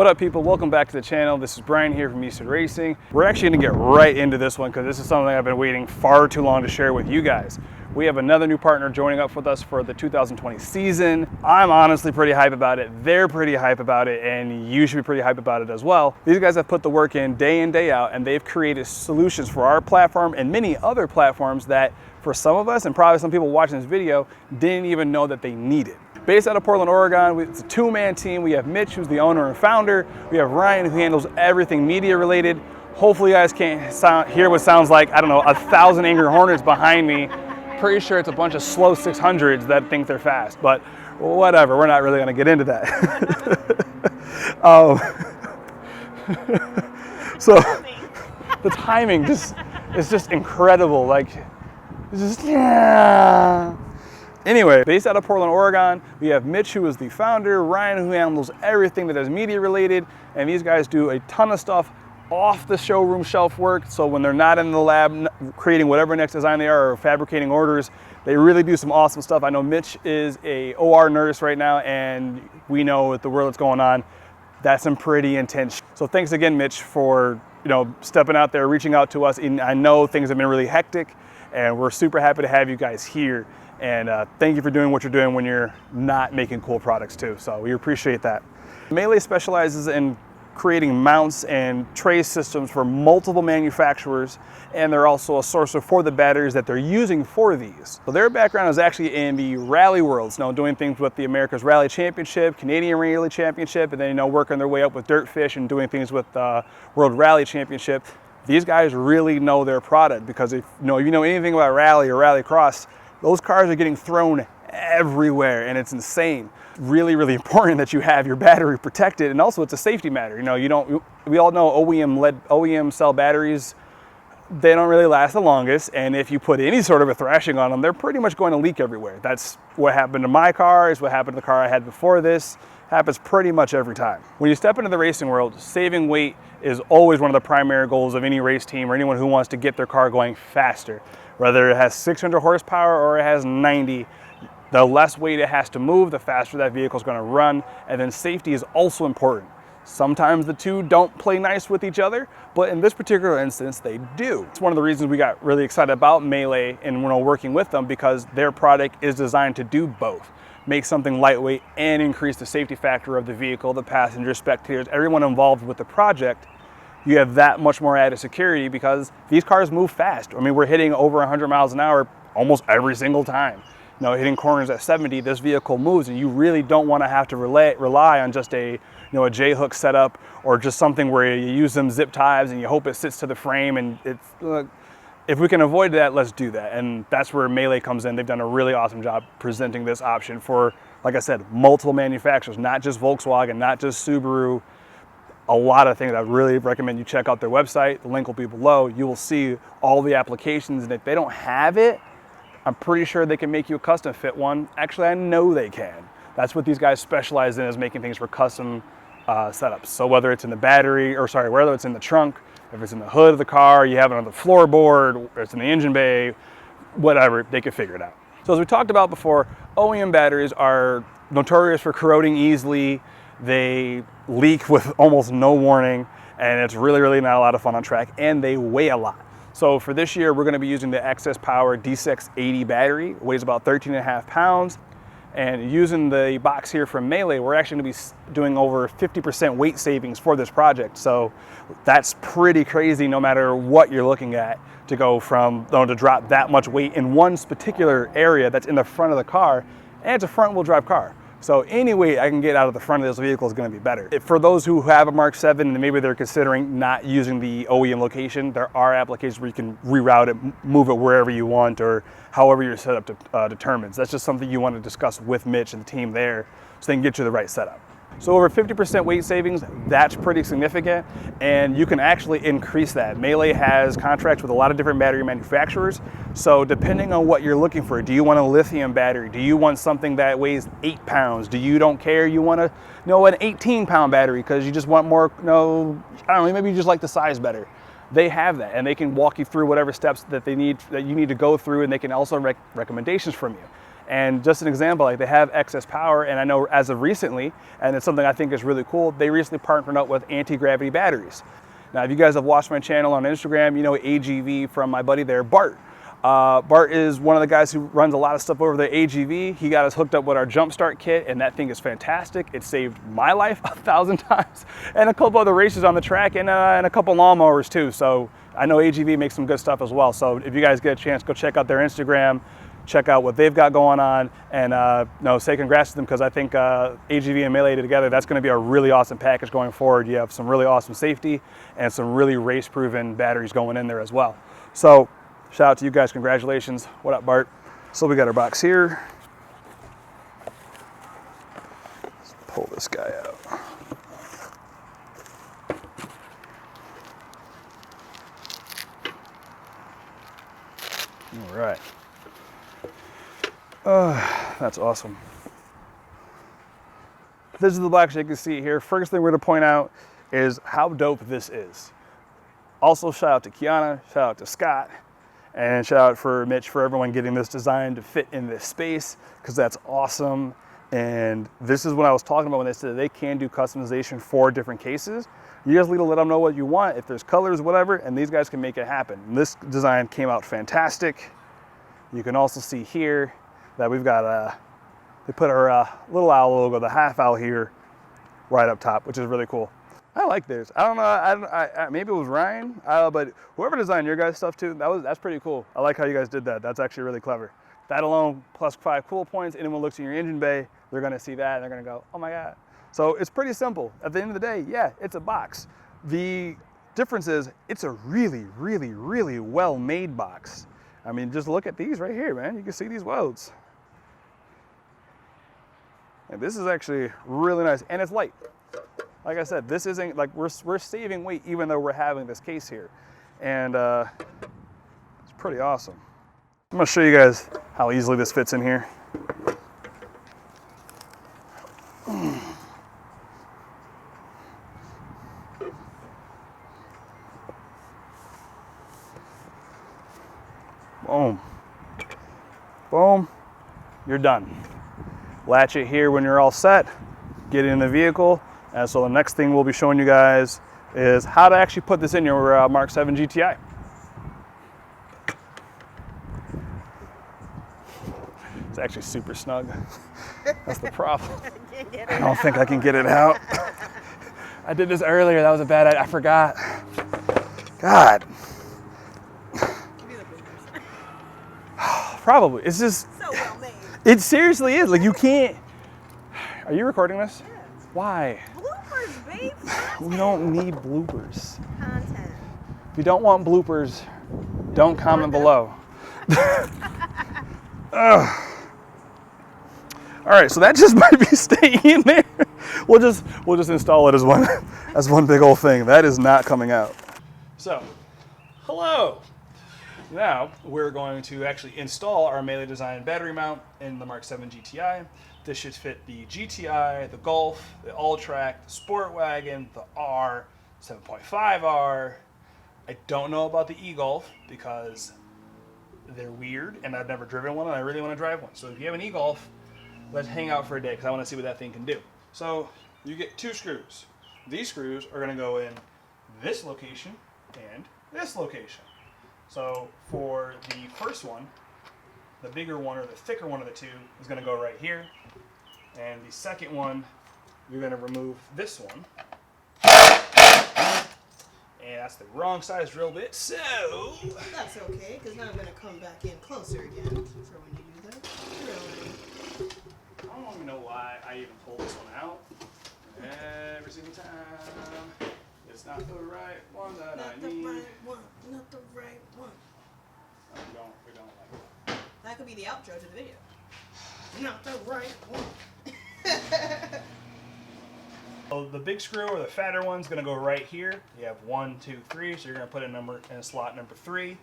What up, people? Welcome back to the channel. This is Brian here from Eastern Racing. We're actually going to get right into this one because this is something I've been waiting far too long to share with you guys. We have another new partner joining up with us for the 2020 season. I'm honestly pretty hype about it. They're pretty hype about it, and you should be pretty hype about it as well. These guys have put the work in, day out, and they've created solutions for our platform and many other platforms that for some of us, and probably some people watching this video, didn't even know that they needed. Based out of Portland, Oregon, it's a two-man team. We have Mitch, who's the owner and founder. We have Ryan, who handles everything media related. Hopefully you guys can't hear what sounds like, I don't know, 1,000 angry hornets behind me. Pretty sure it's a bunch of slow 600s that think they're fast, but whatever, we're not really gonna get into that. So the timing is just incredible. Like, it's just, yeah. Anyway, based out of Portland, Oregon, we have Mitch, who is the founder, Ryan, who handles everything that is media related, and these guys do a ton of stuff off the showroom shelf work. So when they're not in the lab creating whatever next design they are or fabricating orders, they really do some awesome stuff. I know Mitch is a OR nurse right now, and we know with the world that's going on, that's some pretty intense. So thanks again, Mitch, for stepping out there, reaching out to us. And I know things have been really hectic, and we're super happy to have you guys here. And thank you for doing what you're doing when you're not making cool products too. So we appreciate that. Mele specializes in creating mounts and tray systems for multiple manufacturers, and they're also a sourcer for the batteries that they're using for these. So their background is actually in the rally worlds, doing things with the America's Rally Championship, Canadian Rally Championship, and then working their way up with Dirtfish and doing things with World Rally Championship. These guys really know their product, because if you know anything about rally or rallycross, those cars are getting thrown everywhere, and it's insane. Really, really important that you have your battery protected, and also it's a safety matter. We all know OEM cell batteries, they don't really last the longest, and if you put any sort of a thrashing on them, they're pretty much going to leak everywhere. That's what happened to my car, is what happened to the car I had before this. Happens pretty much every time. When you step into the racing world, saving weight is always one of the primary goals of any race team or anyone who wants to get their car going faster. Whether it has 600 horsepower or it has 90, the less weight it has to move, the faster that vehicle is going to run. And then safety is also important. Sometimes the two don't play nice with each other, but in this particular instance, they do. It's one of the reasons we got really excited about Mele and working with them, because their product is designed to do both. Make something lightweight and increase the safety factor of the vehicle, the passengers, spectators, everyone involved with the project. You have that much more added security, because these cars move fast. I mean, we're hitting over 100 miles an hour almost every single time. Hitting corners at 70, this vehicle moves, and you really don't want to have to rely on just a J-hook setup, or just something where you use them zip ties and you hope it sits to the frame. And if we can avoid that, let's do that. And that's where Mele comes in. They've done a really awesome job presenting this option for, like I said, multiple manufacturers, not just Volkswagen, not just Subaru. A lot of things. I really recommend you check out their website. The link will be below. You will see all the applications, and if they don't have it, I'm pretty sure they can make you a custom fit one. Actually, I know they can. That's what these guys specialize in, is making things for custom setups. So whether it's in the battery, whether it's in the trunk, if it's in the hood of the car, you have it on the floorboard, or it's in the engine bay, whatever, they can figure it out. So as we talked about before, OEM batteries are notorious for corroding easily. They leak with almost no warning, and it's really, really not a lot of fun on track, and they weigh a lot. So for this year, we're going to be using the Excess Power D680 battery. It weighs about 13.5 pounds. And using the box here from Mele, we're actually going to be doing over 50% weight savings for this project. So that's pretty crazy, no matter what you're looking at, to go from, to drop that much weight in one particular area that's in the front of the car, and it's a front-wheel drive car. So any weight I can get out of the front of this vehicle is going to be better. For those who have a Mark 7 and maybe they're considering not using the OEM location, there are applications where you can reroute it, move it wherever you want, or however your setup determines. That's just something you want to discuss with Mitch and the team there, so they can get you the right setup. So over 50% weight savings, that's pretty significant, and you can actually increase that. Mele has contracts with a lot of different battery manufacturers, so depending on what you're looking for, do you want a lithium battery? Do you want something that weighs 8 pounds? Do you don't care, you want an 18-pound battery because you just want more, I don't know, maybe you just like the size better. They have that, and they can walk you through whatever steps that you need to go through, and they can also recommendations from you. And just an example, like they have excess power, and I know as of recently, and it's something I think is really cool, they recently partnered up with anti-gravity batteries. Now, if you guys have watched my channel on Instagram, you know AGV from my buddy there, Bart. Bart is one of the guys who runs a lot of stuff over the AGV. He got us hooked up with our jump start kit, and that thing is fantastic. It saved my life 1,000 times, and a couple other races on the track, and a couple lawnmowers too. So I know AGV makes some good stuff as well. So if you guys get a chance, go check out their Instagram, check out what they've got going on, and say congrats to them, because I think AGV and Mele together, that's going to be a really awesome package going forward. You have some really awesome safety and some really race-proven batteries going in there as well. So shout out to you guys, congratulations. What up, Bart? So we got our box here. Let's pull this guy out. All right. That's awesome. This is the box, you can see it here. First thing we're gonna point out is how dope this is. Also, shout out to Kiana, shout out to Scott, and shout out for Mitch, for everyone getting this design to fit in this space, because that's awesome. And this is what I was talking about when they said they can do customization for different cases. You just need to let them know what you want, if there's colors, whatever, and these guys can make it happen. And this design came out fantastic. You can also see here that we've got they put our little owl logo, the half owl here, right up top, which is really cool. I like theirs. I don't know, maybe it was Ryan, but whoever designed your guys' stuff too, that's pretty cool. I like how you guys did that. That's actually really clever. That alone, plus 5 cool points. Anyone looks in your engine bay, they're gonna see that and they're gonna go, oh my God. So it's pretty simple. At the end of the day, yeah, it's a box. The difference is it's a really, really, really well-made box. I mean, just look at these right here, man. You can see these welds. And this is actually really nice, and it's light. Like I said, this isn't like we're saving weight even though we're having this case here, and it's pretty awesome. I'm gonna show you guys how easily this fits in here. Boom, boom, you're done. Latch it here when you're all set, get it in the vehicle. And so the next thing we'll be showing you guys is how to actually put this in your MK7 GTI. It's actually super snug. That's the problem. I don't think I can get it out. I did this earlier, that was a bad idea, I forgot. God. Probably, it's just, so well made. It seriously is, like you can't. Are you recording this? Yeah. Why? Bloopers, babe. We don't need bloopers. Content. If you don't want bloopers, don't comment below. All right, so that just might be staying in there. We'll just install it as one big old thing. That is not coming out. So, hello. Now we're going to actually install our Mele design battery mount in the MK7 GTI. This should fit the GTI, the Golf, the All-Track, the Sport Wagon, the R, 7.5R. I don't know about the E-Golf because they're weird and I've never driven one and I really want to drive one. So if you have an E-Golf, let's hang out for a day because I want to see what that thing can do. So you get 2 screws. These screws are going to go in this location and this location. So for the first one, the bigger one or the thicker one of the 2 is going to go right here. And the second one, you're going to remove this one. And that's the wrong size drill bit, so... That's okay, because now I'm going to come back in closer again for when you do that drilling. I don't even know why I even pull this one out. Every single time. It's not the right one that I need. Not the right one, not the right one. No, we don't like that. That could be the outro to the video. Not the right one. So the big screw or the fatter one's gonna go right here. You have 1, 2, 3, so you're gonna put a slot number 3.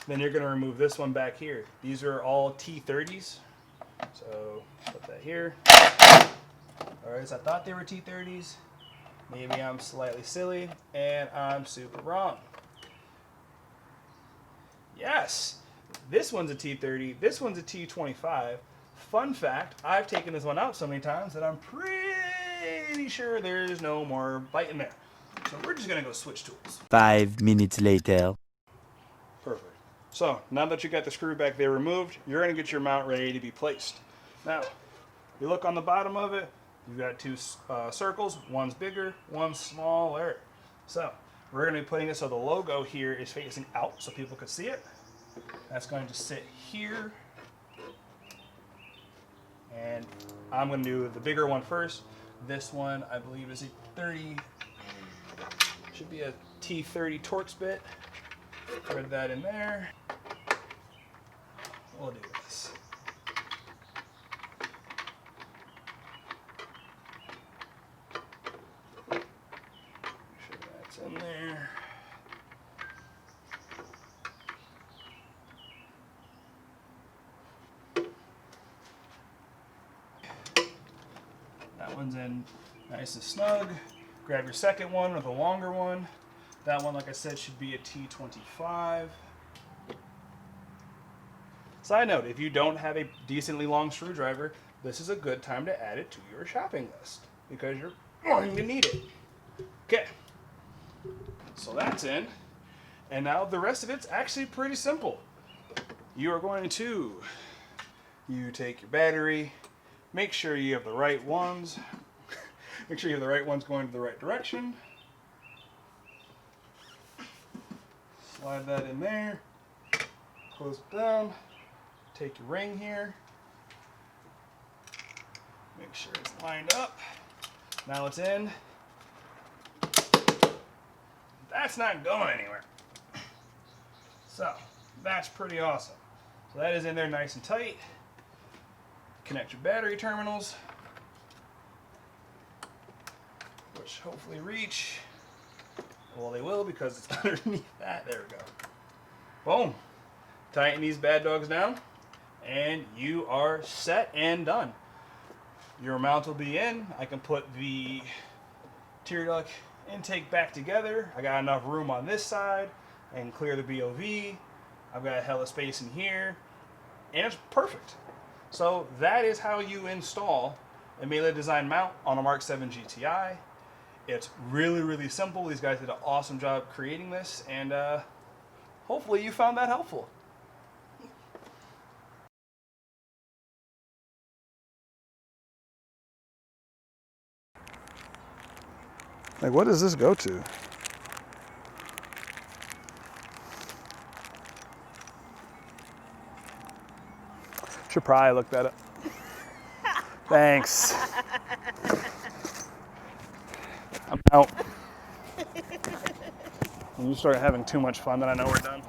Then you're gonna remove this one back here. These are all T30s. So put that here. Alright, so I thought they were T30s. Maybe I'm slightly silly, and I'm super wrong. Yes, this one's a T30, this one's a T25, Fun fact, I've taken this one out so many times that I'm pretty sure there's no more bite in there. So we're just gonna go switch tools. 5 minutes later. Perfect. So now that you got the screw back there removed, you're gonna get your mount ready to be placed. Now, you look on the bottom of it, you've got two circles, one's bigger, one's smaller. So we're gonna be putting it so the logo here is facing out so people can see it. That's going to sit here. And I'm going to do the bigger one first. This one, I believe, is a 30, should be a T30 Torx bit. Thread that in there. We'll do this. Make sure that's in there. That one's in nice and snug. Grab your second one or the longer one. That one, like I said, should be a T25. Side note, if you don't have a decently long screwdriver, this is a good time to add it to your shopping list because you're going to need it. Okay, so that's in. And now the rest of it's actually pretty simple. You are going to, you take your battery, make sure you have the right ones. Make sure you have the right ones going to the right direction. Slide that in there. Close it down. Take your ring here. Make sure it's lined up. Now it's in. That's not going anywhere. So, that's pretty awesome. So that is in there nice and tight. Connect your battery terminals, which hopefully reach. Well, they will because it's underneath that. There we go. Boom. Tighten these bad dogs down, and you are set and done. Your mount will be in. I can put the tear duct intake back together. I got enough room on this side. I can clear the BOV. I've got a hell of space in here, and it's perfect. So that is how you install a Mele design mount on a MK7 GTI. It's really, really simple. These guys did an awesome job creating this, and hopefully you found that helpful. Like, what does this go to? Should probably look that up. Thanks. I'm out. When you start having too much fun, then I know we're done.